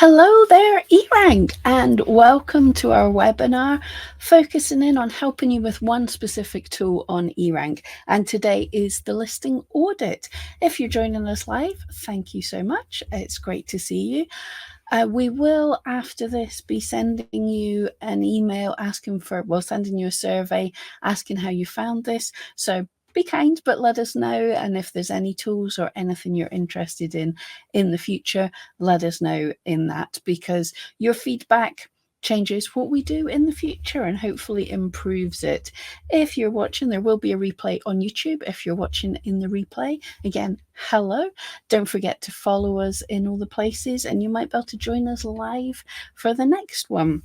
Hello there, eRank, and welcome to our webinar focusing in on helping you with one specific tool on eRank. And today is the listing audit. If you're joining us live, thank you so much. It's great to see you. We will, after this, be sending you an email sending you a survey asking how you found this. So be kind, but let us know. And if there's any tools or anything you're interested in the future, let us know in that, because your feedback changes what we do in the future and hopefully improves it. If you're watching, there will be a replay on YouTube. If you're watching in the replay, again, hello. Don't forget to follow us in all the places, and you might be able to join us live for the next one.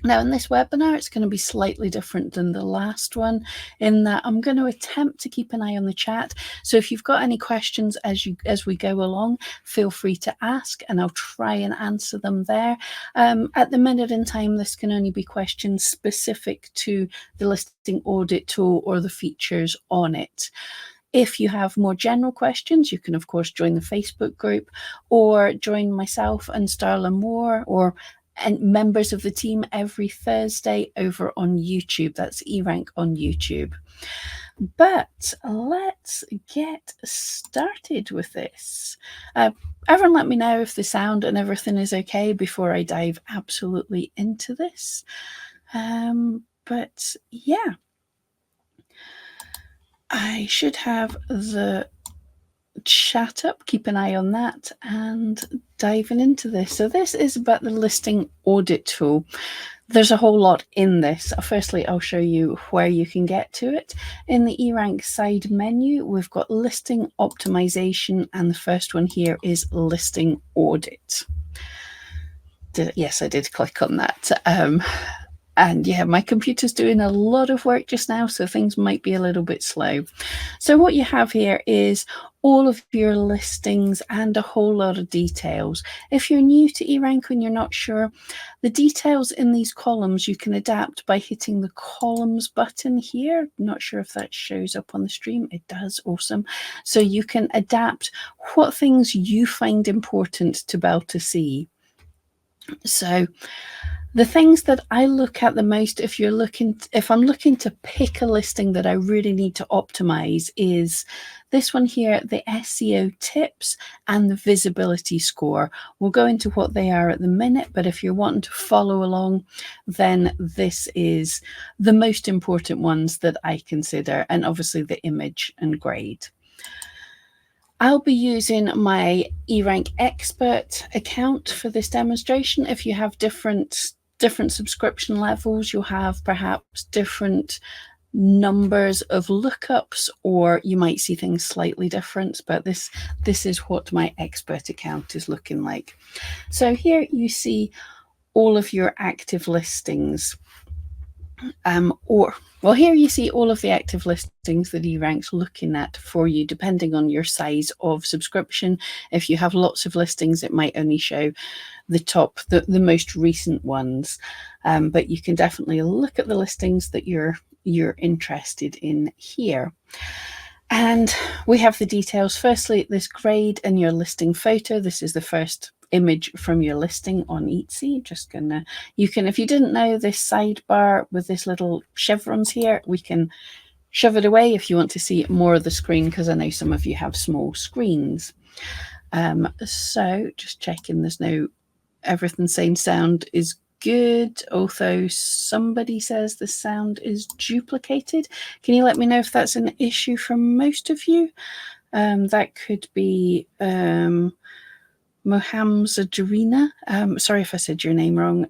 Now, in this webinar, it's going to be slightly different than the last one in that I'm going to attempt to keep an eye on the chat. So if you've got any questions as we go along, feel free to ask and I'll try and answer them there. At the minute in time, this can only be questions specific to the Listing Audit Tool or the features on it. If you have more general questions, you can, of course, join the Facebook group or join myself and Starla Moore and members of the team every Thursday over on YouTube. That's eRank on YouTube. But let's get started with this. Everyone let me know if the sound and everything is okay before I dive absolutely into this. But yeah, I should have the chat up, keep an eye on that, and diving into this. So this is about the Listing Audit Tool. There's a whole lot in this. Firstly, I'll show you where you can get to it. In the eRank side menu, we've got Listing Optimization, and the first one here is Listing Audit. Yes, I did click on that. And yeah, my computer's doing a lot of work just now, so things might be a little bit slow. So what you have here is all of your listings and a whole lot of details. If you're new to eRank and you're not sure, the details in these columns you can adapt by hitting the columns button here. Not sure if that shows up on the stream. It does. Awesome. So you can adapt what things you find important to be able to see. So the things that I look at the most, if I'm looking to pick a listing that I really need to optimize, is this one here, the SEO tips and the visibility score. We'll go into what they are at the minute, but if you're wanting to follow along, then this is the most important ones that I consider, and obviously the image and grade. I'll be using my eRank Expert account for this demonstration. If you have different subscription levels, you'll have perhaps different numbers of lookups, or you might see things slightly different, but this is what my Expert account is looking like. So here you see all of your active listings. Here you see all of the active listings that eRank's looking at for you, depending on your size of subscription. If you have lots of listings, it might only show the most recent ones, but you can definitely look at the listings that you're interested in here. And we have the details. Firstly, this grade and your listing photo. This is the first image from your listing on Etsy. If you didn't know, this sidebar with this little chevrons here, we can shove it away if you want to see more of the screen, because I know some of you have small screens. So just checking everything saying sound is good, although somebody says the sound is duplicated. Can you let me know if that's an issue for most of you? That could be Mohamzadarina. Sorry if I said your name wrong.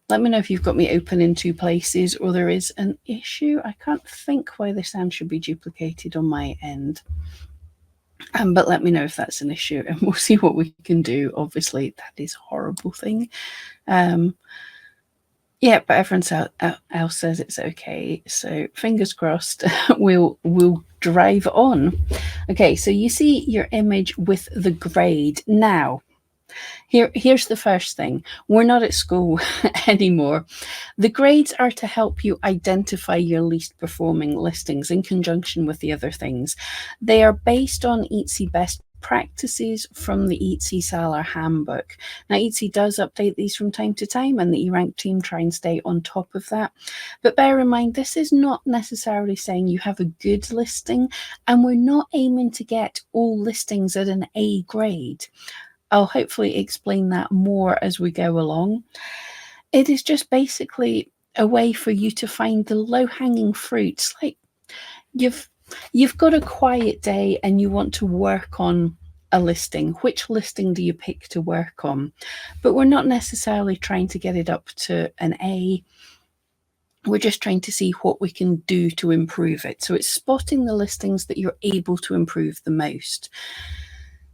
Let me know if you've got me open in two places or there is an issue. I can't think why the sound should be duplicated on my end. But let me know if that's an issue and we'll see what we can do. Obviously, that is a horrible thing. Yeah, but everyone else says it's okay. So fingers crossed, we'll drive on. Okay, so you see your image with the grade. Now, here's the first thing. We're not at school anymore. The grades are to help you identify your least performing listings in conjunction with the other things. They are based on Etsy best practices from the Etsy seller handbook. Now, Etsy does update these from time to time, and the eRank team try and stay on top of that. But bear in mind, this is not necessarily saying you have a good listing, and we're not aiming to get all listings at an A grade. I'll hopefully explain that more as we go along. It is just basically a way for you to find the low-hanging fruits. Like you've got a quiet day and you want to work on a listing. Which listing do you pick to work on? But we're not necessarily trying to get it up to an A. We're just trying to see what we can do to improve it. So it's spotting the listings that you're able to improve the most.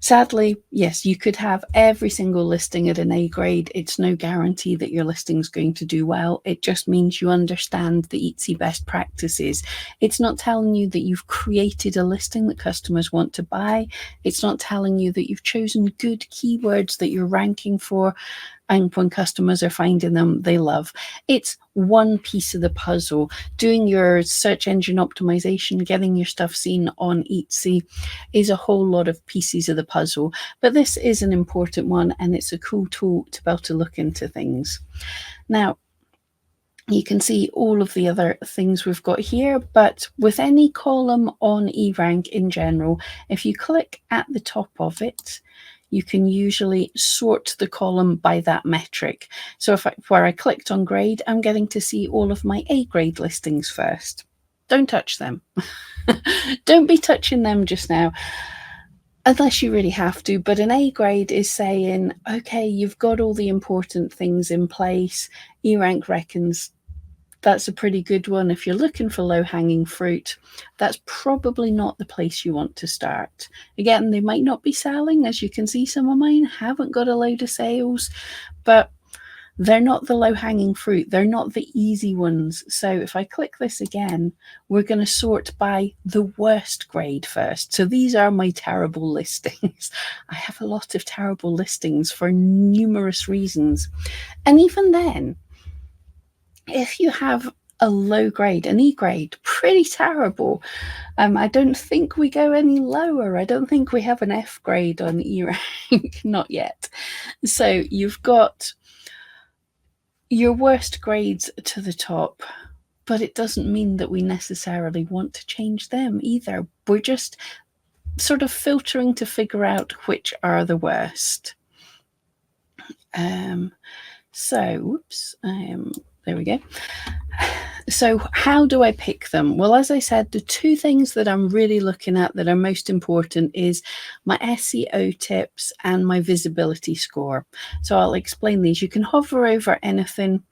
Sadly, yes, you could have every single listing at an A grade. It's no guarantee that your listing's going to do well. It just means you understand the Etsy best practices. It's not telling you that you've created a listing that customers want to buy. It's not telling you that you've chosen good keywords that you're ranking for, and when customers are finding them, they love. It's one piece of the puzzle. Doing your search engine optimization, getting your stuff seen on Etsy is a whole lot of pieces of the puzzle. But this is an important one, and it's a cool tool to be able to look into things. Now, you can see all of the other things we've got here, but with any column on eRank in general, if you click at the top of it, you can usually sort the column by that metric. So where I clicked on grade, I'm getting to see all of my A grade listings first. Don't touch them. Don't be touching them just now, unless you really have to. But an A grade is saying, okay, you've got all the important things in place. eRank reckons that's a pretty good one. If you're looking for low-hanging fruit, that's probably not the place you want to start. Again, they might not be selling. As you can see, some of mine haven't got a load of sales, but they're not the low-hanging fruit. They're not the easy ones. So if I click this again, we're going to sort by the worst grade first. So these are my terrible listings. I have a lot of terrible listings for numerous reasons. And even then, if you have a low grade, an E grade, pretty terrible. I don't think we go any lower. I don't think we have an F grade on eRank, not yet. So you've got your worst grades to the top, but it doesn't mean that we necessarily want to change them either. We're just sort of filtering to figure out which are the worst. There we go. So how do I pick them? Well, as I said, the two things that I'm really looking at that are most important is my SEO tips and my visibility score. So I'll explain these. You can hover over anything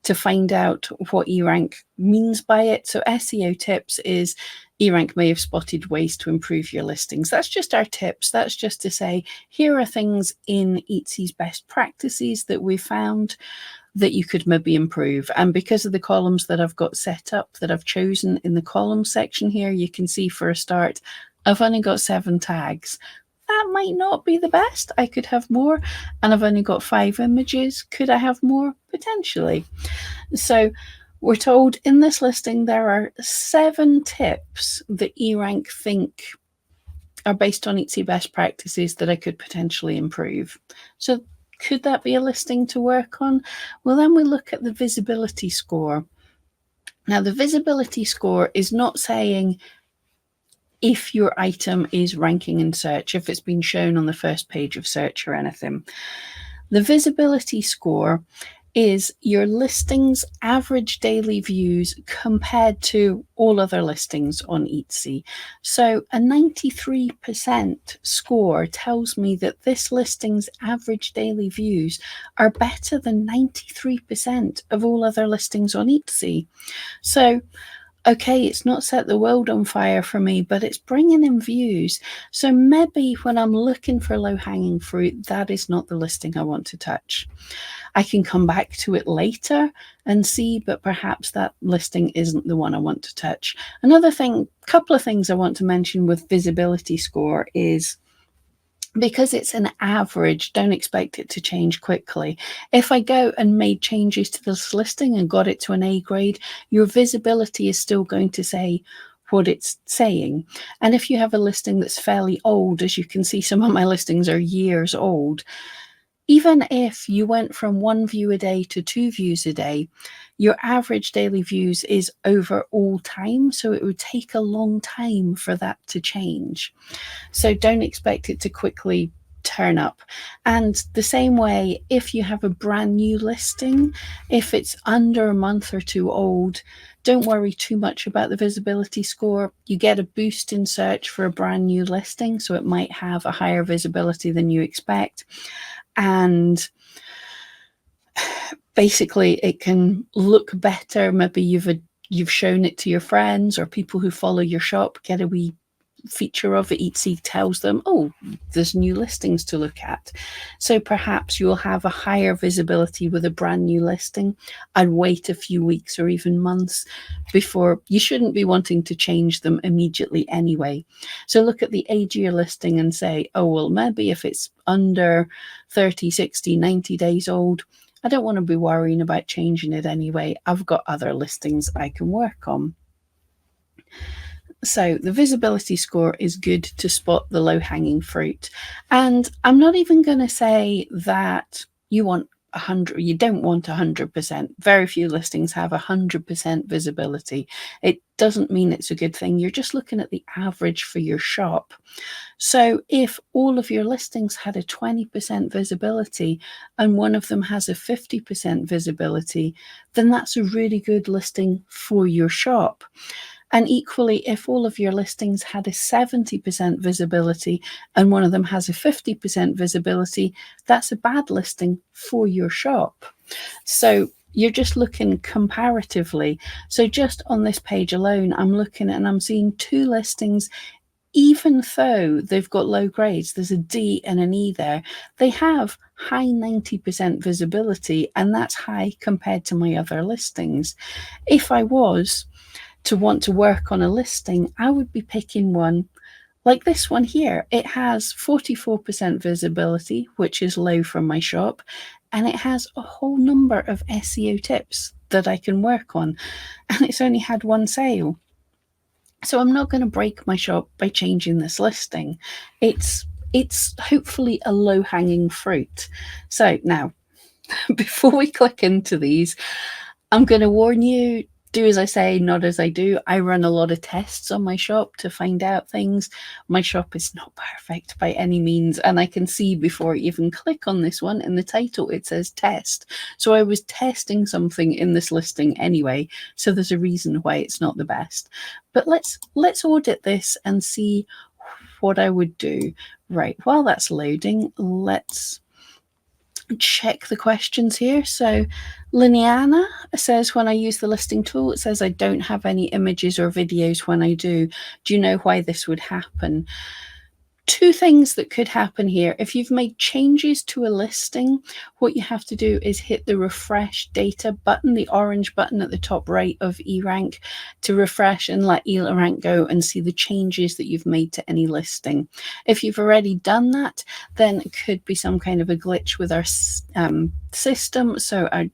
to find out what eRank means by it. So SEO tips is eRank may have spotted ways to improve your listings. That's just our tips. That's just to say, here are things in Etsy's best practices that we found that you could maybe improve. And because of the columns that I've got set up, that I've chosen in the column section here, you can see for a start, I've only got 7 tags. That might not be the best. I could have more. And I've only got 5 images. Could I have more? Potentially. So we're told in this listing there are 7 tips that eRank think are based on Etsy best practices that I could potentially improve. So could that be a listing to work on? Well, then we look at the visibility score. Now, the visibility score is not saying if your item is ranking in search, if it's been shown on the first page of search or anything. The visibility score is your listing's average daily views compared to all other listings on Etsy. So a 93% score tells me that this listing's average daily views are better than 93% of all other listings on Etsy. So okay, it's not set the world on fire for me, but it's bringing in views. So maybe when I'm looking for low-hanging fruit, that is not the listing I want to touch. I can come back to it later and see, but perhaps that listing isn't the one I want to touch. Another thing, couple of things I want to mention with visibility score is, because it's an average, don't expect it to change quickly. If I go and made changes to this listing and got it to an A grade, your visibility is still going to say, what it's saying. And if you have a listing that's fairly old, as you can see, some of my listings are years old, even if you went from 1 view a day to 2 views a day, your average daily views is over all time. So it would take a long time for that to change. So don't expect it to quickly turn up. And the same way, if you have a brand new listing, if it's under a month or two old, don't worry too much about the visibility score. You get a boost in search for a brand new listing, so it might have a higher visibility than you expect. And basically it can look better. Maybe you've shown it to your friends or people who follow your shop, get a wee feature of it. Etsy tells them, oh, there's new listings to look at. So perhaps you'll have a higher visibility with a brand new listing. I'd wait a few weeks or even months before. You shouldn't be wanting to change them immediately anyway. So look at the age of your listing and say, oh, well, maybe if it's under 30, 60, 90 days old, I don't want to be worrying about changing it anyway. I've got other listings I can work on. So the visibility score is good to spot the low-hanging fruit. And I'm not even going to say that you want 100, you don't want 100%. Very few listings have 100% visibility. It doesn't mean it's a good thing. You're just looking at the average for your shop. So if all of your listings had a 20% visibility and one of them has a 50% visibility, then that's a really good listing for your shop. And equally, if all of your listings had a 70% visibility and one of them has a 50% visibility, that's a bad listing for your shop. So you're just looking comparatively. So just on this page alone, I'm looking and I'm seeing 2 listings, even though they've got low grades, there's a D and an E there, they have high 90% visibility, and that's high compared to my other listings. If I was to want to work on a listing, I would be picking one like this one here. It has 44% visibility, which is low from my shop, and it has a whole number of SEO tips that I can work on, and it's only had 1 sale. So I'm not going to break my shop by changing this listing. It's hopefully a low-hanging fruit. So now, before we click into these, I'm going to warn you, do as I say, not as I do. I run a lot of tests on my shop to find out things. My shop is not perfect by any means, and I can see before I even click on this one, in the title it says test. So I was testing something in this listing anyway, so there's a reason why it's not the best. But let's audit this and see what I would do. Right, while that's loading, let's check the questions here. So Liniana says, when I use the listing tool, it says I don't have any images or videos when I do. Do you know why this would happen? 2 things that could happen here. If you've made changes to a listing, what you have to do is hit the refresh data button, the orange button at the top right of eRank, to refresh and let eRank go and see the changes that you've made to any listing. If you've already done that, then it could be some kind of a glitch with our system. So I'd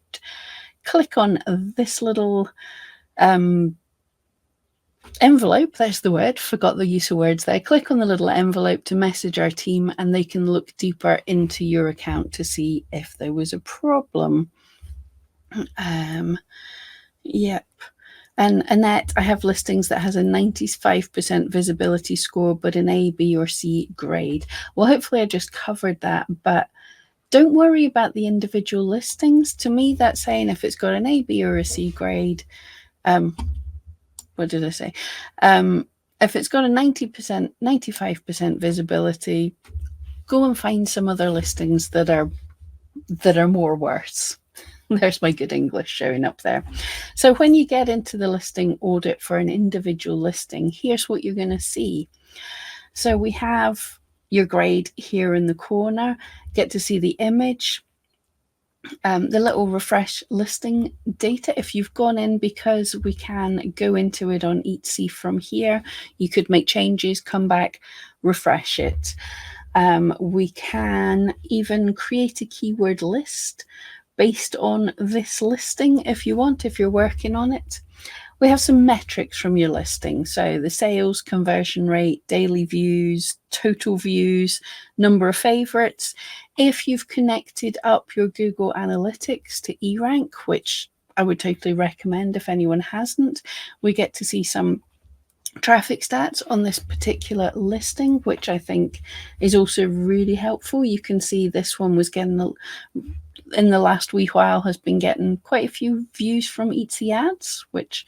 click on this little envelope, there's the word, forgot the use of words there. Click on the little envelope to message our team, and they can look deeper into your account to see if there was a problem. Yep. And Annette, I have listings that has a 95% visibility score, but an A, B, or C grade. Well, hopefully I just covered that, but don't worry about the individual listings. To me, that's saying if it's got an A, B, or a C grade, what did I say? If it's got a 90%, 95% visibility, go and find some other listings that are more worse. There's my good English showing up there. So when you get into the listing audit for an individual listing, here's what you're going to see. So we have your grade here in the corner, get to see the image, the little refresh listing data. If you've gone in, because we can go into it on Etsy from here, you could make changes, come back, refresh it. We can even create a keyword list based on this listing if you want, if you're working on it. We have some metrics from your listing. So the sales, conversion rate, daily views, total views, number of favorites. If you've connected up your Google Analytics to eRank, which I would totally recommend if anyone hasn't, we get to see some traffic stats on this particular listing, which I think is also really helpful. You can see this one was getting, in the last wee while, has been getting quite a few views from Etsy ads, which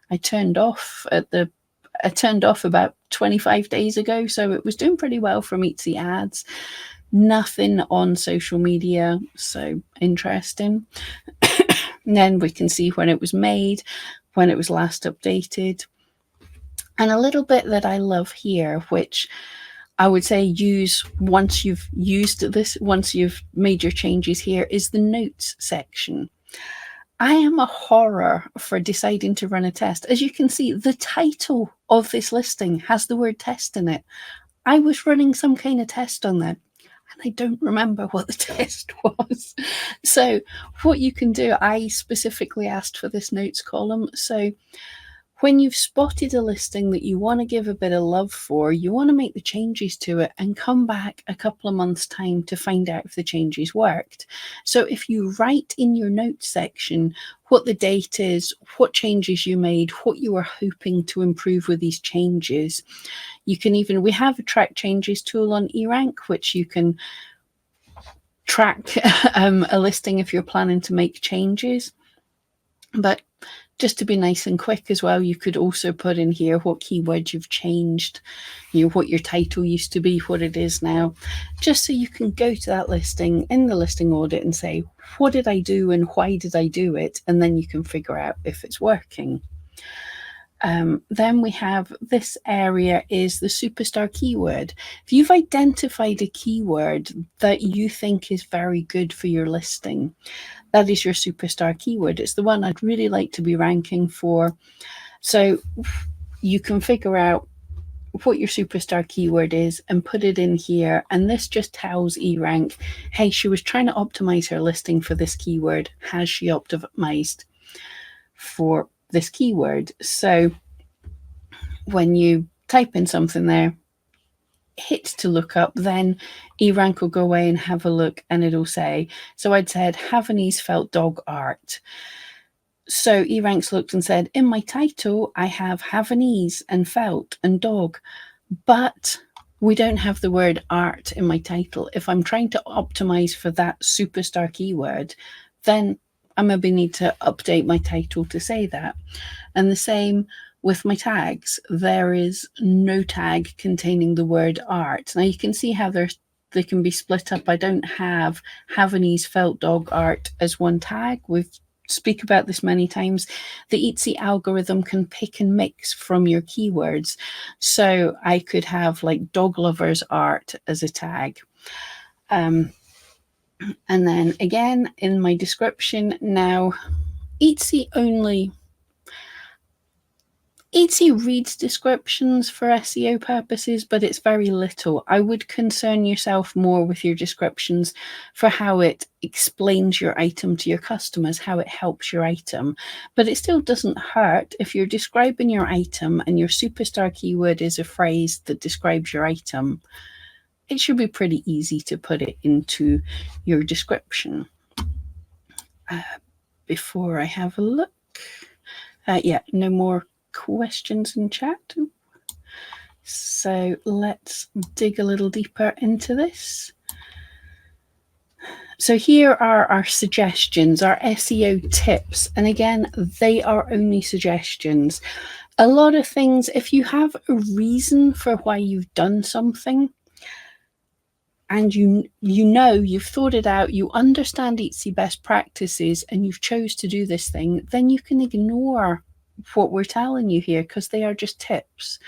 I turned off about 25 days ago. So it was doing pretty well from Etsy ads. Nothing on social media, so interesting. And then we can see when it was made, when it was last updated. And a little bit that I love here, which I would say use once you've used this, once you've made your changes here, is the notes section. I am a horror for deciding to run a test. As you can see, the title of this listing has the word test in it. I was running some kind of test on that, and I don't remember what the test was. So what you can do, I specifically asked for this notes column. So when you've spotted a listing that you want to give a bit of love for, you want to make the changes to it and come back a couple of months' time to find out if the changes worked. So if you write in your notes section what the date is, what changes you made, what you are hoping to improve with these changes, you can even, we have a track changes tool on eRank, which you can track a listing if you're planning to make changes. But just to be nice and quick as well, you could also put in here what keywords you've changed, what your title used to be, what it is now, just so you can go to that listing in the listing audit and say, what did I do and why did I do it? And then you can figure out if it's working. Then we have this area is the superstar keyword. If you've identified a keyword that you think is very good for your listing, that is your superstar keyword. It's the one I'd really like to be ranking for. So you can figure out what your superstar keyword is and put it in here. And this just tells eRank, hey, she was trying to optimize her listing for this keyword. Has she optimized for this keyword? So when you type in something there, hit to look up, then eRank will go away and have a look, and it'll say, so I'd said Havanese felt dog art. So eRank's looked and said, in my title, I have Havanese and felt and dog, but we don't have the word art in my title. If I'm trying to optimize for that superstar keyword, then I maybe need to update my title to say that. And the same with my tags. There is no tag containing the word art. Now you can see how they can be split up. I don't have Havanese felt dog art as one tag. We've speak about this many times. The Etsy algorithm can pick and mix from your keywords. So I could have like dog lovers art as a tag. And then again, in my description now, Etsy reads descriptions for SEO purposes, but it's very little. I would concern yourself more with your descriptions for how it explains your item to your customers, how it helps your item. But it still doesn't hurt if you're describing your item and your superstar keyword is a phrase that describes your item. It should be pretty easy to put it into your description. Before I have a look. Yeah, no more questions in chat. So let's dig a little deeper into this. So here are our suggestions, our SEO tips. And again, they are only suggestions. A lot of things, if you have a reason for why you've done something, and you've thought it out, you understand Etsy best practices, and you've chose to do this thing, then you can ignore what we're telling you here because they are just tips.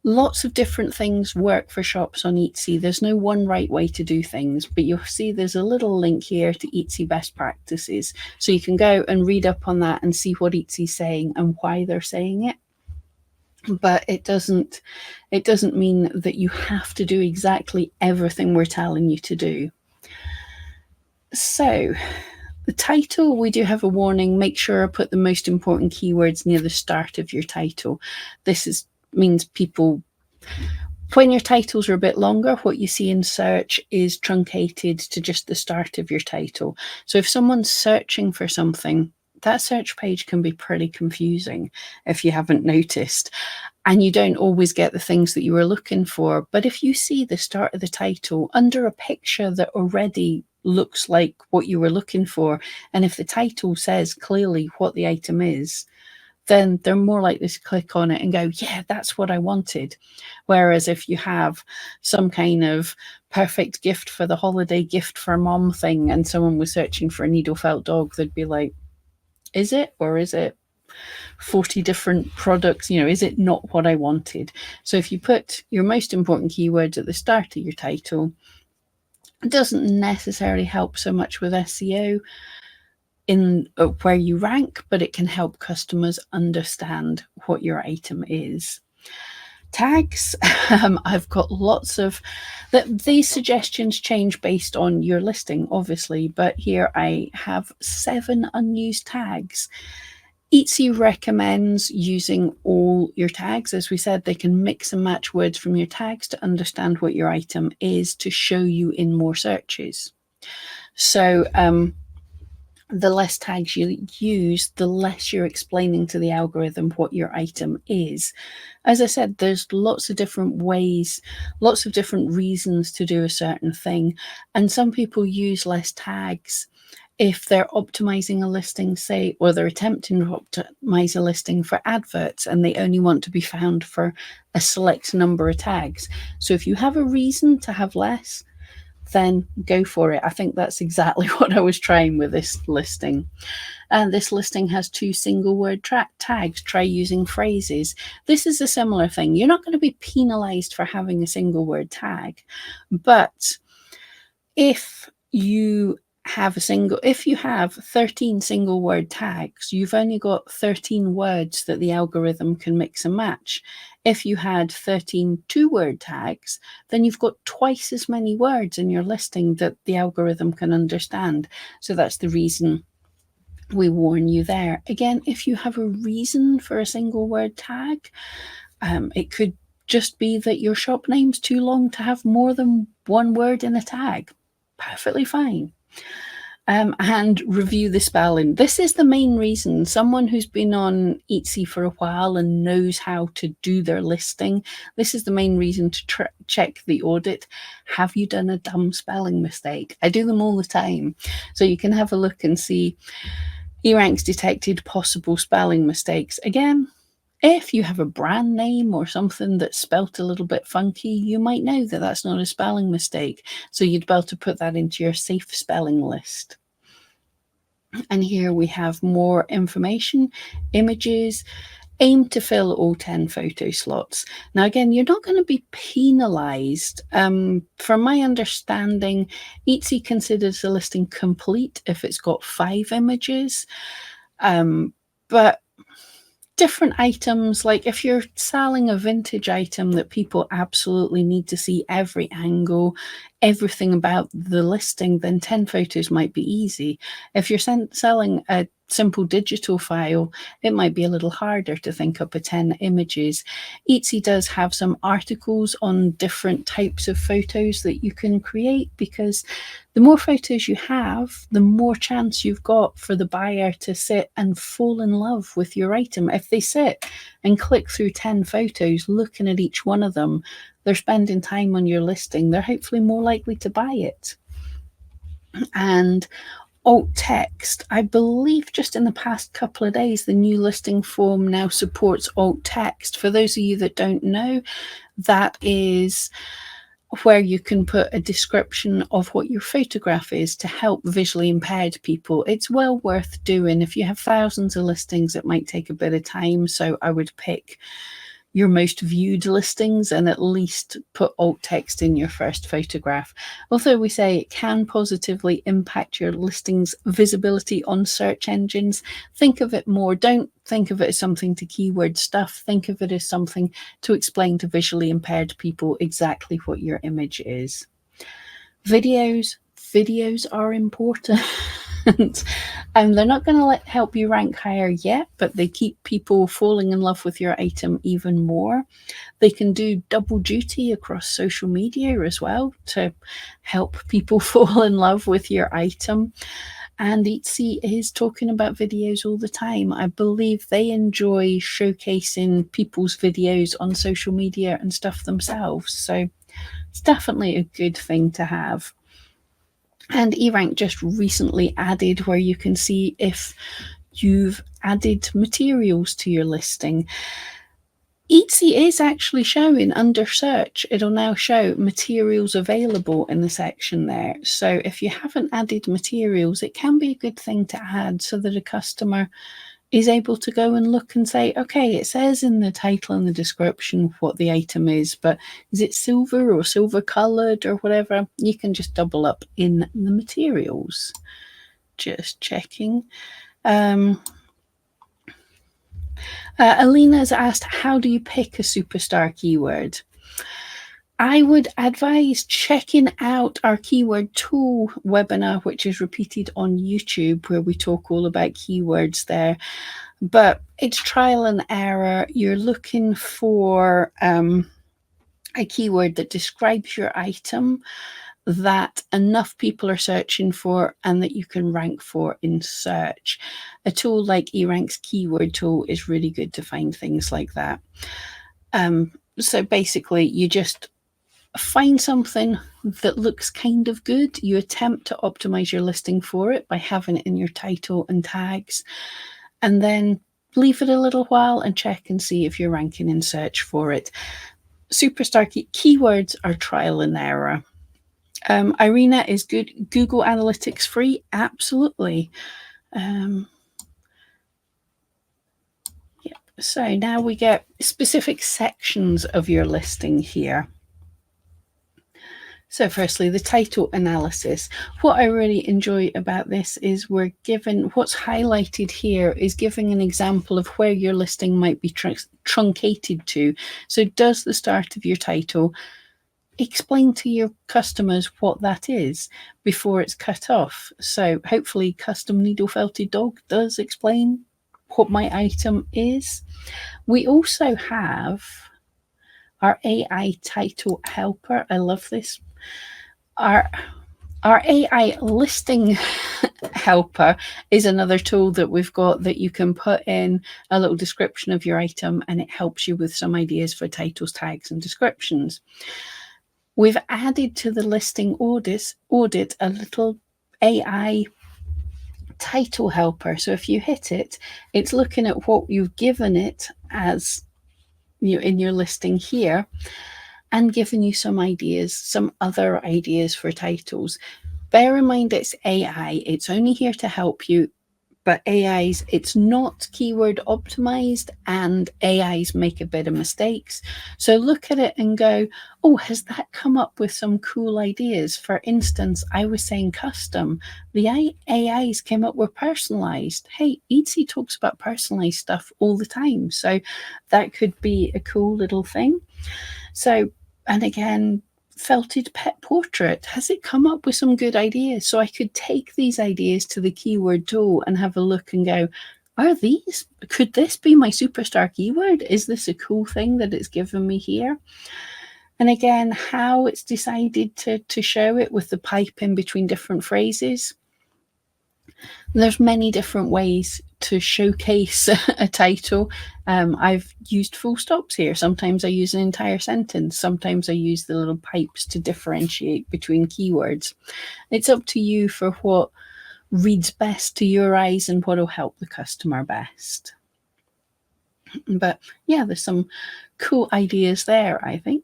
Lots of different things work for shops on Etsy. There's no one right way to do things, but you'll see there's a little link here to Etsy best practices. So you can go and read up on that and see what Etsy's saying and why they're saying it. But it doesn't mean that you have to do exactly everything we're telling you to do. So The title, we do have a warning. Make sure I put the most important keywords near the start of your title. This means people, when your titles are a bit longer, what you see in search is truncated to just the start of your title. So if someone's searching for something, that search page can be pretty confusing if you haven't noticed. And you don't always get the things that you were looking for. But if you see the start of the title under a picture that already looks like what you were looking for, and if the title says clearly what the item is, then they're more likely to click on it and go, yeah, that's what I wanted. Whereas if you have some kind of perfect gift for the holiday, gift for mom thing, and someone was searching for a needle felt dog, they'd be like, is it, or is it 40 different products? Is it not what I wanted? So if you put your most important keywords at the start of your title, it doesn't necessarily help so much with SEO in where you rank, but it can help customers understand what your item is. Tags, I've got lots of these suggestions change based on your listing, obviously, but here I have 7 unused tags. Etsy recommends using all your tags. As we said, they can mix and match words from your tags to understand what your item is to show you in more searches. So the less tags you use, the less you're explaining to the algorithm what your item is. As I said, there's lots of different ways, lots of different reasons to do a certain thing. And some people use less tags if they're optimizing a listing, say, or they're attempting to optimize a listing for adverts and they only want to be found for a select number of tags. So if you have a reason to have less, then go for it. I think that's exactly what I was trying with this listing. And this listing has 2 single word tags. Try using phrases. This is a similar thing. You're not going to be penalized for having a single word tag, but if you have 13 single word tags, you've only got 13 words that the algorithm can mix and match. If you had 13 2-word tags, then you've got twice as many words in your listing that the algorithm can understand. So that's the reason we warn you there. Again, if you have a reason for a single word tag, it could just be that your shop name's too long to have more than 1 word in a tag. Perfectly fine. And review the spelling. This is the main reason. Someone who's been on Etsy for a while and knows how to do their listing, this is the main reason to check the audit. Have you done a dumb spelling mistake? I do them all the time. So you can have a look and see eRank's detected possible spelling mistakes. Again, if you have a brand name or something that's spelt a little bit funky, you might know that that's not a spelling mistake. So you'd be able to put that into your safe spelling list. And here we have more information, images. Aim to fill all 10 photo slots. Now, again, you're not going to be penalized. From my understanding, Etsy considers a listing complete if it's got 5 images. But different items, like if you're selling a vintage item that people absolutely need to see every angle, everything about the listing, then 10 photos might be easy. If you're selling a simple digital file, it might be a little harder to think up a 10 images. Etsy does have some articles on different types of photos that you can create, because the more photos you have, the more chance you've got for the buyer to sit and fall in love with your item. If they sit and click through 10 photos, looking at each one of them, they're spending time on your listing, they're hopefully more likely to buy it. And alt text, I believe just in the past couple of days, the new listing form now supports alt text. For those of you that don't know, that is where you can put a description of what your photograph is to help visually impaired people. It's well worth doing. If you have thousands of listings, it might take a bit of time. So I would pick your most viewed listings and at least put alt text in your first photograph. Although we say it can positively impact your listings visibility on search engines, think of it more. Don't think of it as something to keyword stuff. Think of it as something to explain to visually impaired people exactly what your image is. Videos are important. And they're not going to help you rank higher yet, but they keep people falling in love with your item even more. They can do double duty across social media as well to help people fall in love with your item. And Etsy is talking about videos all the time. I believe they enjoy showcasing people's videos on social media and stuff themselves. So it's definitely a good thing to have. And eRank just recently added where you can see if you've added materials to your listing. Etsy is actually showing under search, it'll now show materials available in the section there. So if you haven't added materials, it can be a good thing to add so that a customer is able to go and look and say, okay, it says in the title and the description what the item is, but is it silver or silver colored or whatever? You can just double up in the materials. Just checking. Alina's asked, how do you pick a superstar keyword? I would advise checking out our keyword tool webinar, which is repeated on YouTube, where we talk all about keywords there. But it's trial and error. You're looking for a keyword that describes your item, that enough people are searching for, and that you can rank for in search. A tool like eRank's keyword tool is really good to find things like that. So basically, you just find something that looks kind of good. You attempt to optimize your listing for it by having it in your title and tags, and then leave it a little while and check and see if you're ranking in search for it. Superstar keywords are trial and error. Irina, is good Google Analytics free? Absolutely. Yep. So now we get specific sections of your listing here. So firstly, the title analysis. What I really enjoy about this is we're given, what's highlighted here is giving an example of where your listing might be truncated to. So does the start of your title explain to your customers what that is before it's cut off? So hopefully Custom Needle Felted Dog does explain what my item is. We also have our AI title helper. I love this. Our AI listing helper is another tool that we've got that you can put in a little description of your item, and it helps you with some ideas for titles, tags, and descriptions. We've added to the listing audit a little AI title helper. So if you hit it, it's looking at what you've given it as in your listing here, and giving you some ideas, some other ideas for titles. Bear in mind it's AI, it's only here to help you, but AIs, it's not keyword optimized, and AIs make a bit of mistakes. So look at it and go, oh, has that come up with some cool ideas? For instance, I was saying custom. The AIs came up with personalized. Hey, Etsy talks about personalized stuff all the time. So that could be a cool little thing. So, and again, felted pet portrait, has it come up with some good ideas? So I could take these ideas to the keyword tool and have a look and go, could this be my superstar keyword? Is this a cool thing that it's given me here? And again, how it's decided to show it with the pipe in between different phrases. There's many different ways to showcase a title. I've used full stops here. Sometimes I use an entire sentence. Sometimes I use the little pipes to differentiate between keywords. It's up to you for what reads best to your eyes and what will help the customer best. But yeah, there's some cool ideas there, I think.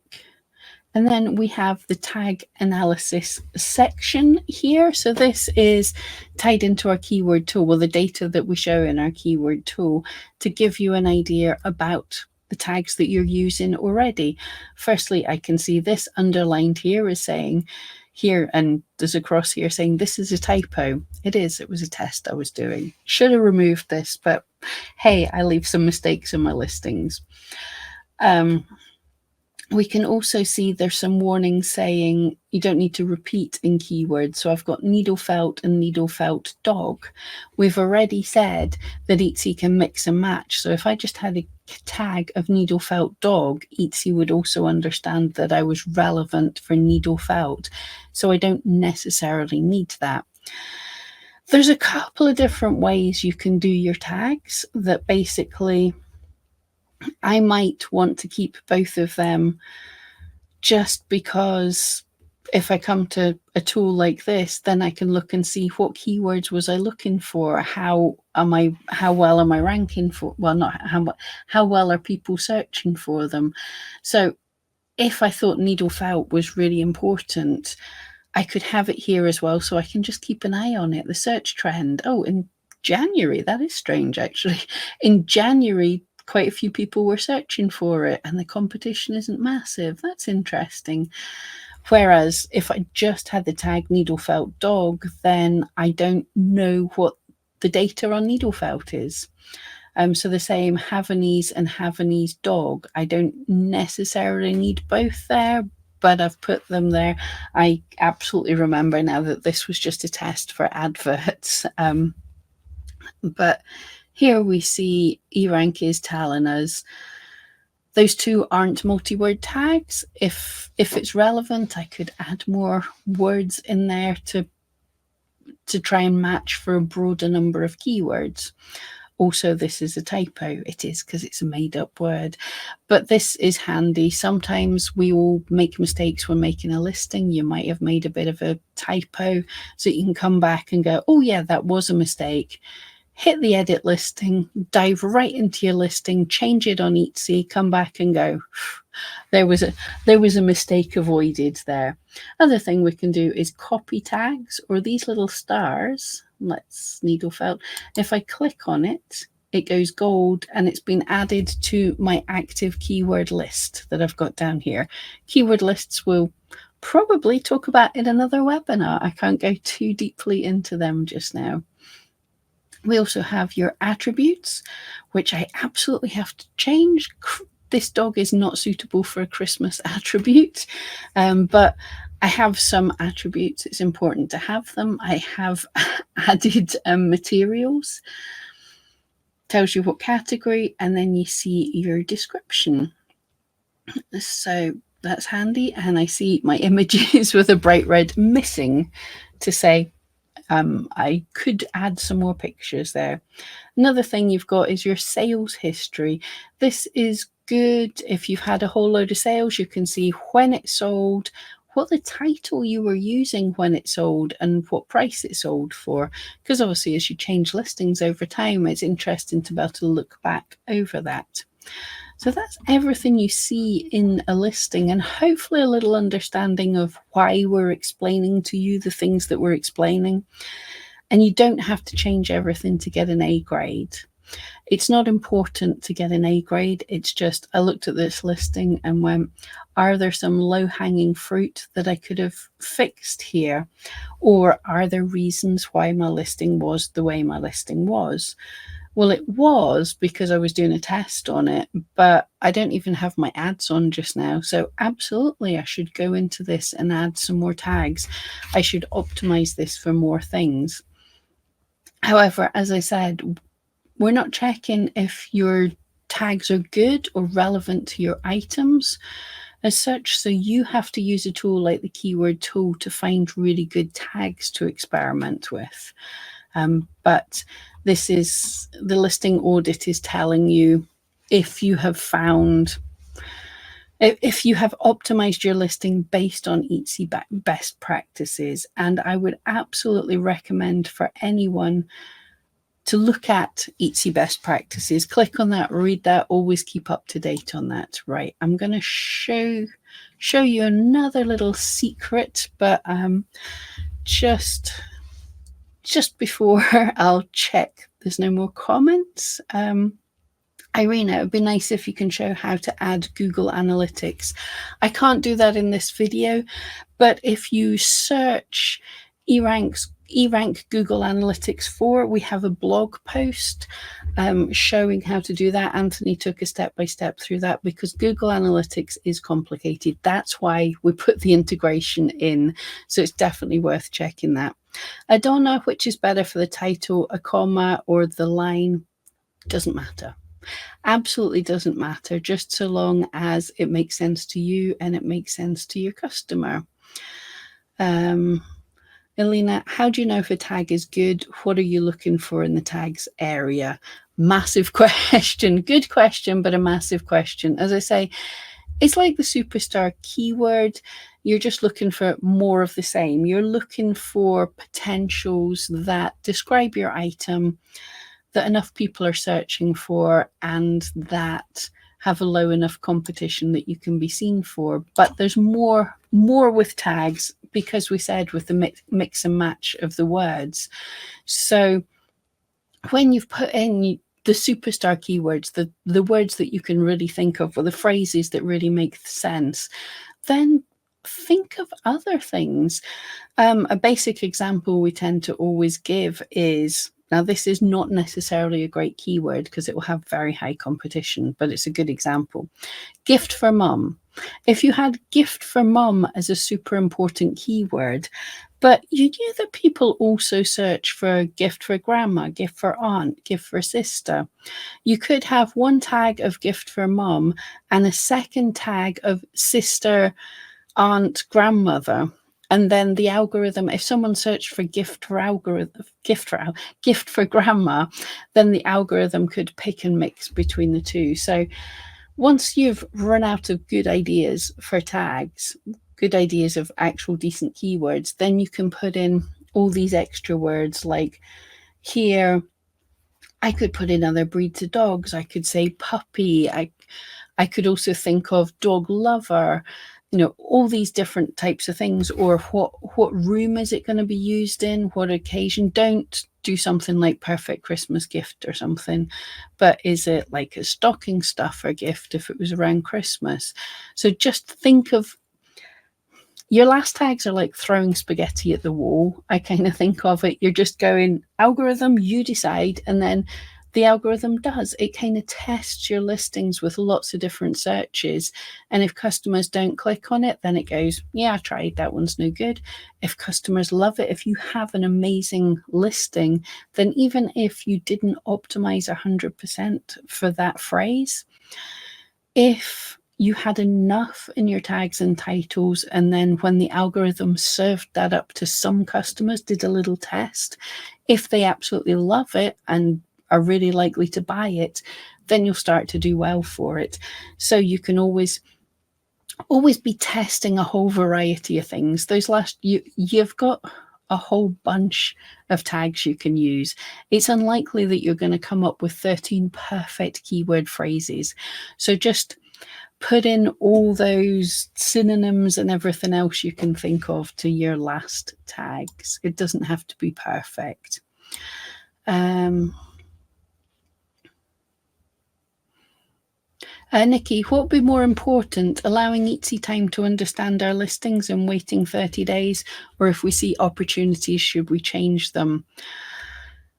And then we have the tag analysis section here. So this is tied into our keyword tool, well, the data that we show in our keyword tool, to give you an idea about the tags that you're using already. Firstly, I can see this underlined here is saying here, and there's a cross here saying this is a typo. It is, it was a test I was doing. Should have removed this, but hey, I leave some mistakes in my listings. We can also see there's some warnings saying you don't need to repeat in keywords. So I've got needle felt and needle felt dog. We've already said that Etsy can mix and match. So if I just had a tag of needle felt dog, Etsy would also understand that I was relevant for needle felt. So I don't necessarily need that. There's a couple of different ways you can do your tags that basically I might want to keep both of them, just because if I come to a tool like this, then I can look and see what keywords was I looking for, how well am I ranking for, well, not how well are people searching for them. So if I thought needle felt was really important, I could have it here as well, so I can just keep an eye on it. The search trend, oh, in January, that is strange actually. In January, quite a few people were searching for it and the competition isn't massive. That's interesting. Whereas if I just had the tag needle felt dog, then I don't know what the data on needle felt is. So the same Havanese and Havanese dog, I don't necessarily need both there, but I've put them there. I absolutely remember now that this was just a test for adverts. But here we see eRank is telling us those two aren't multi-word tags. If it's relevant, I could add more words in there to try and match for a broader number of keywords. Also, this is a typo. It is, because it's a made-up word. But this is handy. Sometimes we all make mistakes when making a listing. You might have made a bit of a typo, so you can come back and go, oh yeah, that was a mistake. Hit the edit listing, dive right into your listing, change it on Etsy, come back and go, there was a mistake avoided there. Other thing we can do is copy tags, or these little stars. Let's needle felt. If I click on it, it goes gold and it's been added to my active keyword list that I've got down here. Keyword lists will probably talk about in another webinar. I can't go too deeply into them just now. We also have your attributes, which I absolutely have to change. This dog is not suitable for a Christmas attribute, but I have some attributes. It's important to have them. I have added materials, tells you what category, and then you see your description. So that's handy. And I see my images with a bright red missing to say I could add some more pictures there. Another thing you've got is your sales history. This is good. If you've had a whole load of sales, you can see when it sold, what the title you were using when it sold, and what price it sold for. Because obviously as you change listings over time, it's interesting to be able to look back over that. So that's everything you see in a listing, and hopefully a little understanding of why we're explaining to you the things that we're explaining. And you don't have to change everything to get an A grade. It's not important to get an A grade. It's just, I looked at this listing and went, are there some low-hanging fruit that I could have fixed here? Or are there reasons why my listing was the way my listing was? Well, it was because I was doing a test on it, but I don't even have my ads on just now. So absolutely, I should go into this and add some more tags. I should optimize this for more things. However, as I said, we're not checking if your tags are good or relevant to your items as such. So you have to use a tool like the keyword tool to find really good tags to experiment with. But this is, the listing audit is telling you if you have found, if you have optimized your listing based on Etsy best practices. And I would absolutely recommend for anyone to look at Etsy best practices. Click on that, read that, always keep up to date on that. Right, I'm going to show you another little secret, but just before I'll check there's no more comments. Irina, it would be nice if you can show how to add Google Analytics. I can't do that in this video, but if you search eRank's eRank Google Analytics 4, we have a blog post showing how to do that. Anthony took a step-by-step through that because Google Analytics is complicated. That's why we put the integration in. So it's definitely worth checking that. I don't know which is better for the title, a comma or the line. Doesn't matter. Absolutely doesn't matter, just so long as it makes sense to you and it makes sense to your customer. Elena, how do you know if a tag is good? What are you looking for in the tags area? Massive question. Good question, but a massive question. As I say, it's like the superstar keyword. You're just looking for more of the same. You're looking for potentials that describe your item, that enough people are searching for, and that have a low enough competition that you can be seen for. But there's more with tags, because we said with the mix and match of the words. So when you've put in the superstar keywords, the words that you can really think of, or the phrases that really make sense, then think of other things. A basic example we tend to always give is, now this is not necessarily a great keyword because it will have very high competition, but it's a good example. Gift for mum. If you had gift for mum as a super important keyword, but you knew that people also search for gift for grandma, gift for aunt, gift for sister, you could have one tag of gift for mum and a second tag of sister, aunt, grandmother. And then the algorithm, if someone searched for gift for grandma, then the algorithm could pick and mix between the two. So once you've run out of good ideas for tags, good ideas of actual decent keywords, then you can put in all these extra words. Like here, I could put in other breeds of dogs. I could say puppy. I could also think of dog lover, all these different types of things. Or what room is it going to be used in? What occasion? Don't do something like perfect Christmas gift or something, but is it like a stocking stuffer gift if it was around Christmas? So just think of, your last tags are like throwing spaghetti at the wall. I kind of think of it, you're just going, algorithm, you decide, and then the algorithm does. It kind of tests your listings with lots of different searches. And if customers don't click on it, then it goes, yeah, I tried, that one's no good. If customers love it, if you have an amazing listing, then even if you didn't optimize 100% for that phrase, if you had enough in your tags and titles, and then when the algorithm served that up to some customers, did a little test, if they absolutely love it and are really likely to buy it, then you'll start to do well for it. So you can always be testing a whole variety of things. You've got a whole bunch of tags you can use. It's unlikely that you're going to come up with 13 perfect keyword phrases. So just put in all those synonyms and everything else you can think of to your last tags. It doesn't have to be perfect. Nikki, what would be more important, allowing Etsy time to understand our listings and waiting 30 days, or if we see opportunities, should we change them?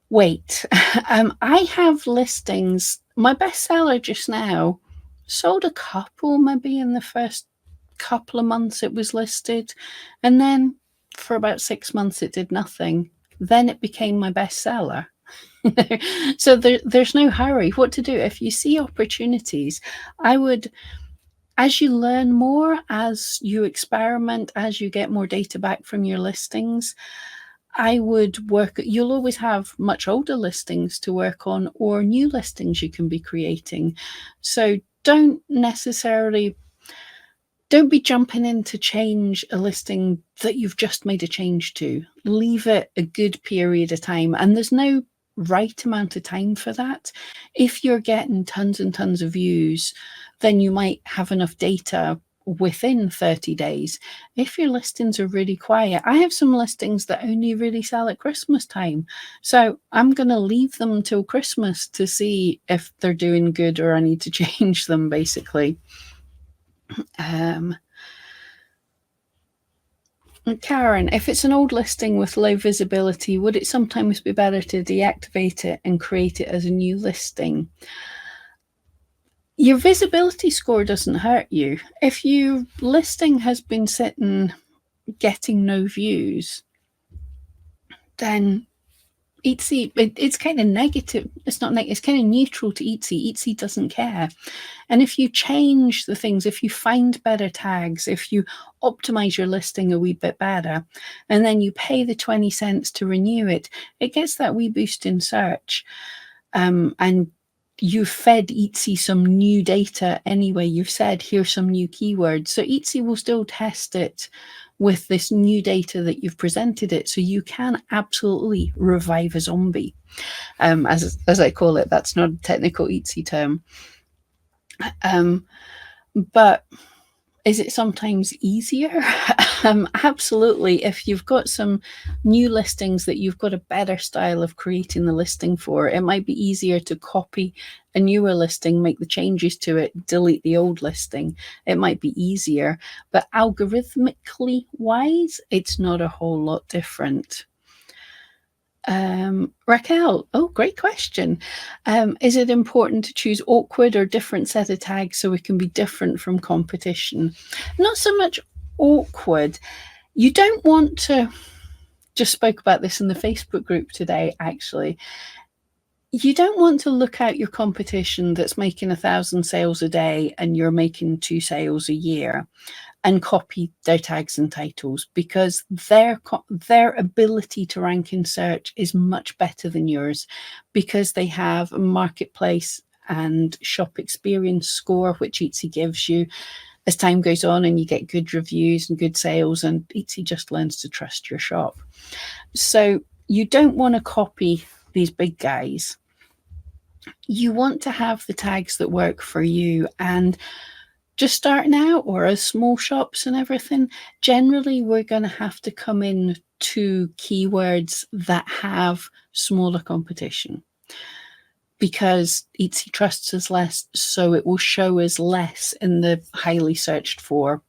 Wait, I have listings. My bestseller just now sold a couple, maybe in the first couple of months it was listed, and then for about 6 months it did nothing. Then it became my bestseller. So there's no hurry. What to do if you see opportunities? I would, as you learn more, as you experiment, as you get more data back from your listings, I would work. You'll always have much older listings to work on, or new listings you can be creating. So don't be jumping in to change a listing that you've just made a change to. Leave it a good period of time. And there's no right amount of time for that. If you're getting tons and tons of views, then you might have enough data within 30 days. If your listings are really quiet, I have some listings that only really sell at Christmas time. So I'm going to leave them till Christmas to see if they're doing good or I need to change them, basically. Karen, if it's an old listing with low visibility, would it sometimes be better to deactivate it and create it as a new listing? Your visibility score doesn't hurt you. If your listing has been sitting getting no views, then Etsy, it's kind of negative. It's not negative, it's kind of neutral to Etsy. Etsy doesn't care. And if you change the things, if you find better tags, if you optimize your listing a wee bit better, and then you pay the 20 cents to renew it, it gets that wee boost in search. And you've fed Etsy some new data anyway. You've said, here's some new keywords. So Etsy will still test it with this new data that you've presented it. So you can absolutely revive a zombie, as I call it. That's not a technical Etsy term. But is it sometimes easier? Absolutely. If you've got some new listings that you've got a better style of creating the listing for, it might be easier to copy a newer listing, make the changes to it, delete the old listing. It might be easier, but algorithmically wise, it's not a whole lot different. Raquel, oh, great question. Is it important to choose awkward or different set of tags so we can be different from competition? Not so much awkward. You don't want to, just spoke about this in the Facebook group today, actually. You don't want to look at your competition that's making 1,000 sales a day and you're making 2 sales a year and copy their tags and titles, because their ability to rank in search is much better than yours, because they have a marketplace and shop experience score, which Etsy gives you as time goes on and you get good reviews and good sales, and Etsy just learns to trust your shop. So you don't want to copy these big guys. You want to have the tags that work for you. And just starting out, or as small shops and everything, generally we're going to have to come in to keywords that have smaller competition, because Etsy trusts us less, so it will show us less in the highly searched for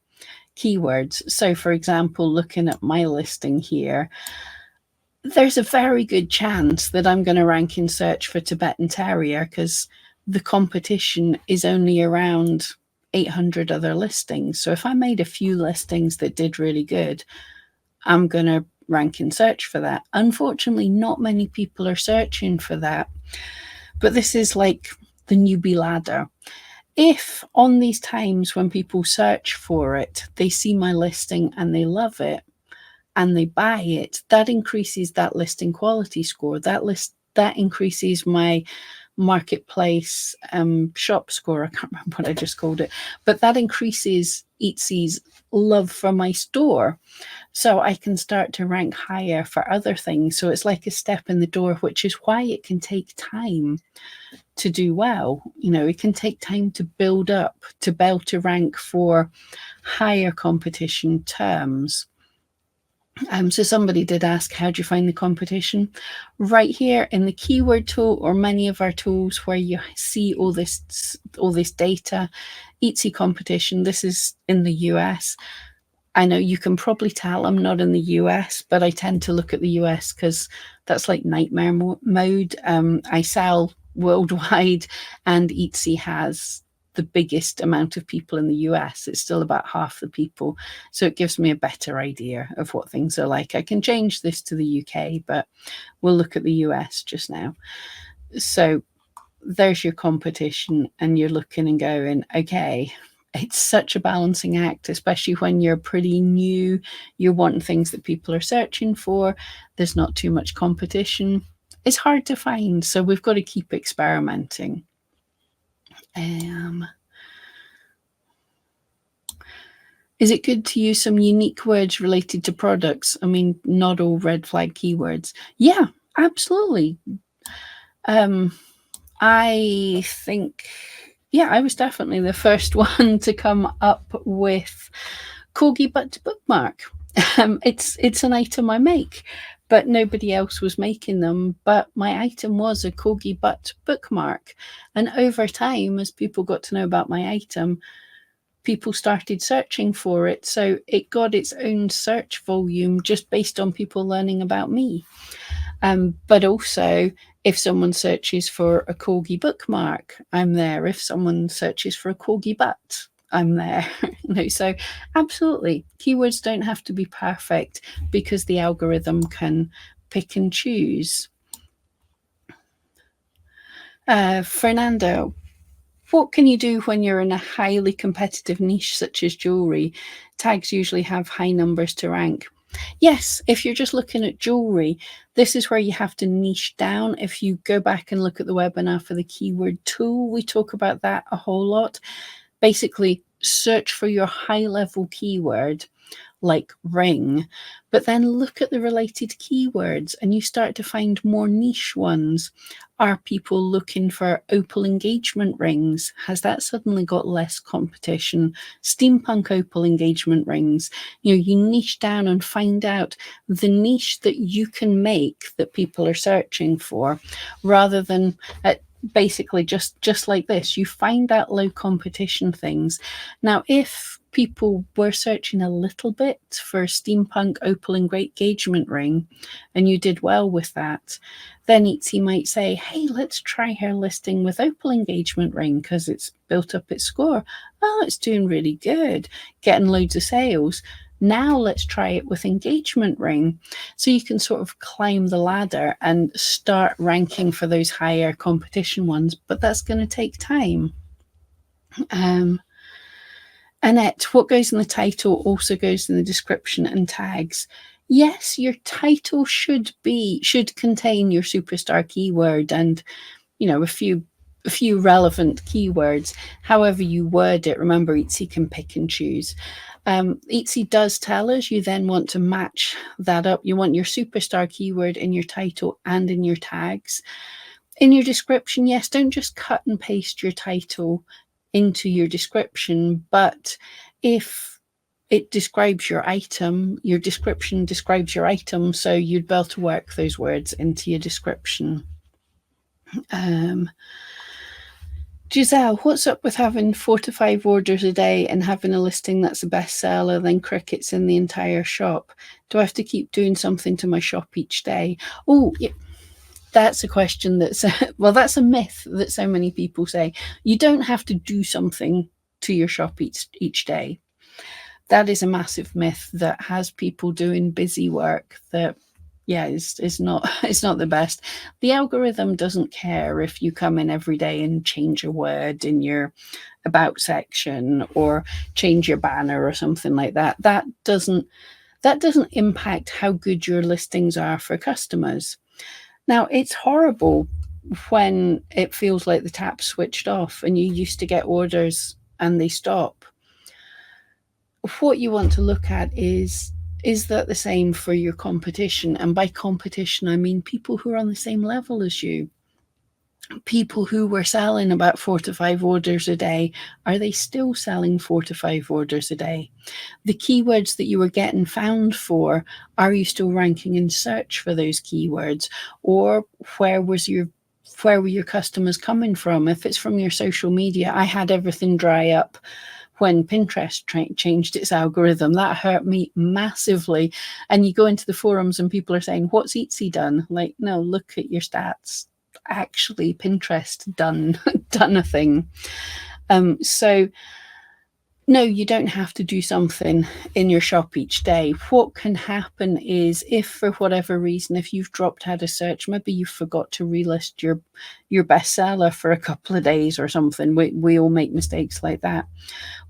keywords. So for example, looking at my listing here, there's a very good chance that I'm going to rank in search for Tibetan Terrier, because the competition is only around 800 other listings. So if I made a few listings that did really good, I'm going to rank in search for that. Unfortunately, not many people are searching for that. But this is like the newbie ladder. If on these times when people search for it, they see my listing and they love it and they buy it, that increases that listing quality score. That increases my marketplace shop score. I can't remember what I just called it, but that increases Etsy's love for my store, so I can start to rank higher for other things. So it's like a step in the door, which is why it can take time to do well. It can take time to build up to be able to rank for higher competition terms. So somebody did ask, how do you find the competition? Right here in the keyword tool, or many of our tools where you see all this data, Etsy competition. This is in the US. I know you can probably tell I'm not in the US, but I tend to look at the US because that's like nightmare mode. I sell worldwide, and Etsy has the biggest amount of people in the US. It's still about half the people. So it gives me a better idea of what things are like. I can change this to the UK, but we'll look at the US just now. So there's your competition, and you're looking and going, okay, it's such a balancing act, especially when you're pretty new. You're wanting things that people are searching for. There's not too much competition. It's hard to find, so we've got to keep experimenting. Is it good to use some unique words related to products? I mean, not all red flag keywords. Yeah, absolutely. I think, yeah, I was definitely the first one to come up with corgi butt bookmark. It's an item I make, but nobody else was making them. But my item was a corgi butt bookmark. And over time, as people got to know about my item, people started searching for it. So it got its own search volume just based on people learning about me. But also, if someone searches for a corgi bookmark, I'm there. If someone searches for a corgi butt, I'm there. So absolutely, keywords don't have to be perfect because the algorithm can pick and choose. Fernando, what can you do when you're in a highly competitive niche such as jewelry? Tags usually have high numbers to rank. Yes, if you're just looking at jewelry, this is where you have to niche down. If you go back and look at the webinar for the keyword tool, we talk about that a whole lot. Basically, search for your high-level keyword like ring, but then look at the related keywords and you start to find more niche ones. Are people looking for opal engagement rings? Has that suddenly got less competition? Steampunk opal engagement rings. You niche down and find out the niche that you can make that people are searching for, rather than basically just like this. You find out low competition things. Now, if people were searching a little bit for steampunk opal engagement ring and you did well with that, then Etsy might say, hey, let's try her listing with opal engagement ring because it's built up its score. Oh, it's doing really good, getting loads of sales. Now let's try it with engagement ring. So you can sort of climb the ladder and start ranking for those higher competition ones, but that's going to take time. Annette, what goes in the title also goes in the description and tags. Yes, your title should contain your superstar keyword and a few relevant keywords. However you word it, remember Etsy can pick and choose. Etsy does tell us you then want to match that up. You want your superstar keyword in your title and in your tags. In your description, yes, don't just cut and paste your title into your description, but if it describes your item, your description describes your item, so you'd be able to work those words into your description. Giselle, what's up with having 4 to 5 orders a day and having a listing that's a bestseller, then crickets in the entire shop? Do I have to keep doing something to my shop each day? Oh, yeah. That's a question that's, well, that's a myth that so many people say. You don't have to do something to your shop each day. That is a massive myth that has people doing busy work that, yeah, is not it's not the best. The algorithm doesn't care if you come in every day and change a word in your about section or change your banner or something like that. That doesn't impact how good your listings are for customers. Now, it's horrible when it feels like the tap's switched off and you used to get orders and they stop. What you want to look at is that the same for your competition? And by competition, I mean people who are on the same level as you. People who were selling about 4 to 5 orders a day, are they still selling 4 to 5 orders a day? The keywords that you were getting found for, are you still ranking in search for those keywords? Or where were your customers coming from? If it's from your social media, I had everything dry up when Pinterest changed its algorithm. That hurt me massively. And you go into the forums and people are saying, what's Etsy done? Like, no, look at your stats. Actually, Pinterest done a thing. So no, you don't have to do something in your shop each day. What can happen is, if for whatever reason, if you've dropped out of search, maybe you forgot to relist your bestseller for a couple of days or something. We all make mistakes like that.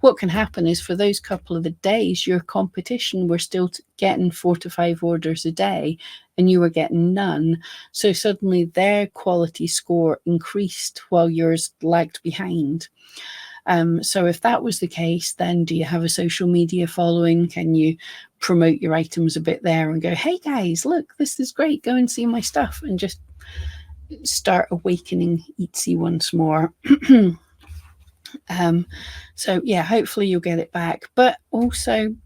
What can happen is, for those couple of the days, your competition were still getting 4 to 5 orders a day and you were getting none. So suddenly their quality score increased while yours lagged behind. So if that was the case, then do you have a social media following? Can you promote your items a bit there and go, hey guys, look, this is great, go and see my stuff, and just start awakening Etsy once more. So yeah, hopefully you'll get it back. But also,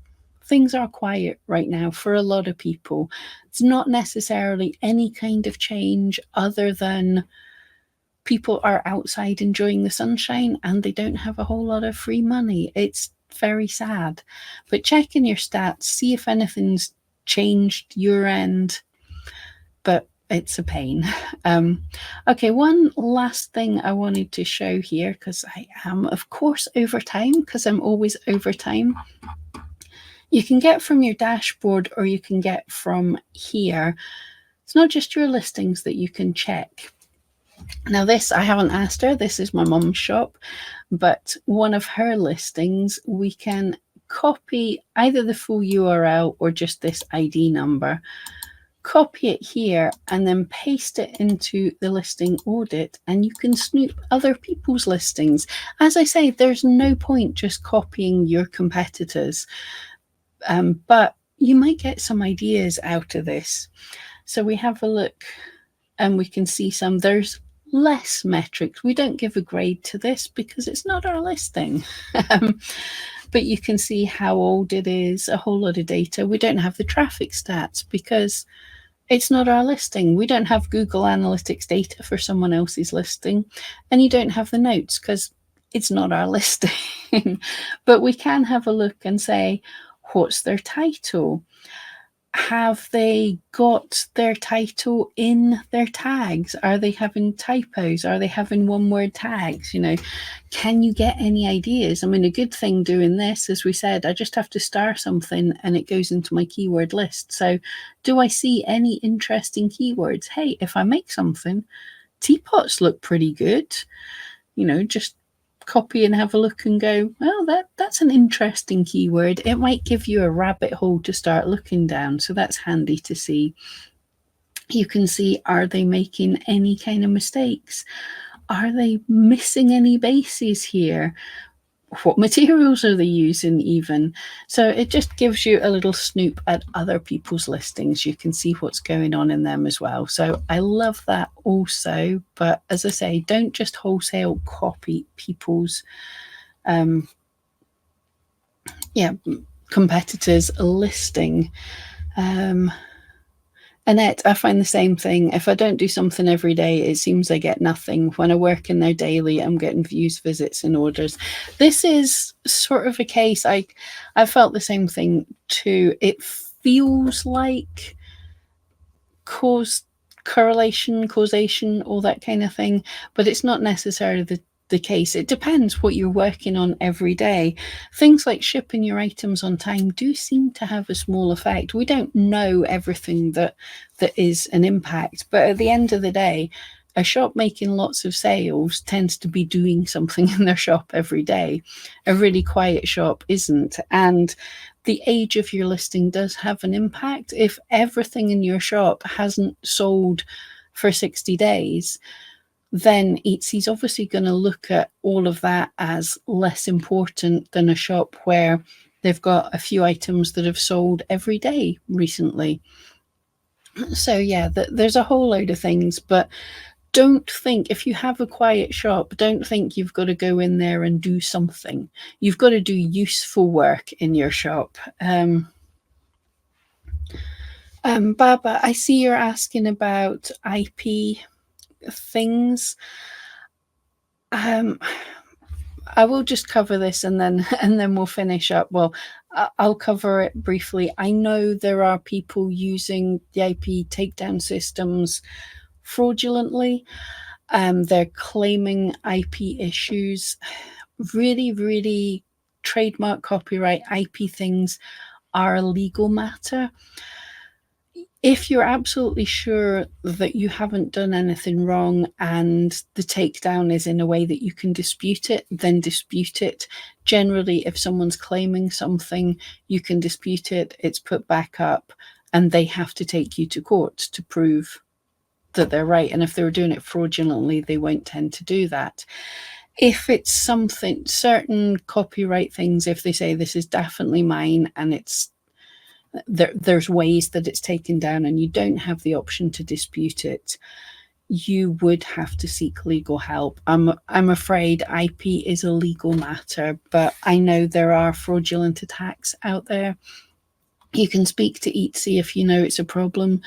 things are quiet right now for a lot of people. It's not necessarily any kind of change other than people are outside enjoying the sunshine and they don't have a whole lot of free money. It's very sad. But check in your stats, see if anything's changed your end. But it's a pain. Okay, one last thing I wanted to show here, because I am, of course, over time, because I'm always over time. You can get from your dashboard, or you can get from here. It's not just your listings that you can check. Now this, I haven't asked her, this is my mum's shop, but one of her listings, we can copy either the full URL or just this ID number, copy it here and then paste it into the listing audit, and you can snoop other people's listings. As I say, there's no point just copying your competitors, but you might get some ideas out of this. So we have a look and we can see some, there's less metrics. We don't give a grade to this because it's not our listing. But you can see how old it is, a whole lot of data. We don't have the traffic stats because it's not our listing. We don't have Google Analytics data for someone else's listing. And you don't have the notes because it's not our listing. But we can have a look and say, what's their title? Have they got their title in their tags? Are they having typos? Are they having one-word tags? You know, can you get any ideas? I mean, a good thing doing this, as we said, I just have to star something and it goes into my keyword list. So do I see any interesting keywords? Hey, if I make something, teapots look pretty good. You know, just copy and have a look and go, well, that's an interesting keyword. It might give you a rabbit hole to start looking down. So that's handy to see. You can see, are they making any kind of mistakes? Are they missing any bases here? What materials are they using even? So it just gives you a little snoop at other people's listings. You can see what's going on in them as well. So I love that also. But as I say, don't just wholesale copy people's competitors' listing. Annette, I find the same thing. If I don't do something every day, it seems I get nothing. When I work in there daily, I'm getting views, visits, and orders. This is sort of a case, I felt the same thing too. It feels like correlation, causation, all that kind of thing, but it's not necessarily the case. It depends what you're working on every day. Things like shipping your items on time do seem to have a small effect. We don't know everything that is an impact, but at the end of the day, a shop making lots of sales tends to be doing something in their shop every day. A really quiet shop isn't. And the age of your listing does have an impact. If everything in your shop hasn't sold for 60 days, then Etsy's obviously going to look at all of that as less important than a shop where they've got a few items that have sold every day recently. So yeah, there's a whole load of things, but don't think, if you have a quiet shop, don't think you've got to go in there and do something. You've got to do useful work in your shop. Baba, I see you're asking about IP things. I will just cover this and then we'll finish up. Well, I'll cover it briefly. I know there are people using the IP takedown systems fraudulently. They're claiming IP issues. Really, trademark, copyright, IP things are a legal matter. If you're absolutely sure that you haven't done anything wrong and the takedown is in a way that you can dispute it, then dispute it. Generally, if someone's claiming something, you can dispute it, it's put back up, and they have to take you to court to prove that they're right. And if they were doing it fraudulently, they won't tend to do that. If it's something, certain copyright things, if they say this is definitely mine and it's there's ways that it's taken down and you don't have the option to dispute it, you would have to seek legal help. I'm afraid IP is a legal matter, but I know there are fraudulent attacks out there. You can speak to Etsy if you know it's a problem.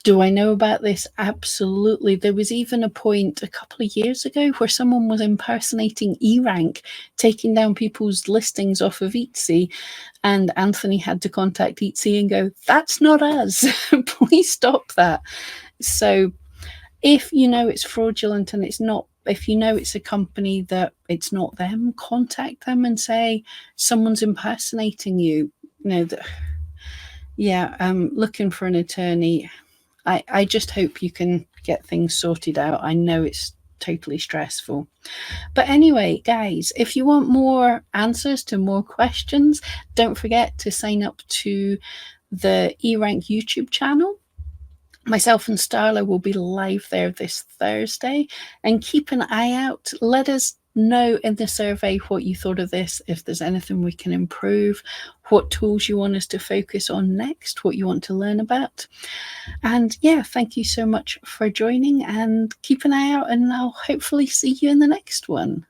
Do I know about this? Absolutely. There was even a point a couple of years ago where someone was impersonating eRank, taking down people's listings off of Etsy, and Anthony had to contact Etsy and go, "That's not us. Please stop that." So if you know it's fraudulent and it's not, if you know it's a company that it's not them, contact them and say, "Someone's impersonating you." You know, yeah, looking for an attorney. I just hope you can get things sorted out. I know it's totally stressful. But anyway, guys, if you want more answers to more questions, don't forget to sign up to the eRank YouTube channel. Myself and Starla will be live there this Thursday, and keep an eye out. Let us know in the survey what you thought of this, if there's anything we can improve, what tools you want us to focus on next, what you want to learn about. And yeah, thank you so much for joining, and keep an eye out, and I'll hopefully see you in the next one.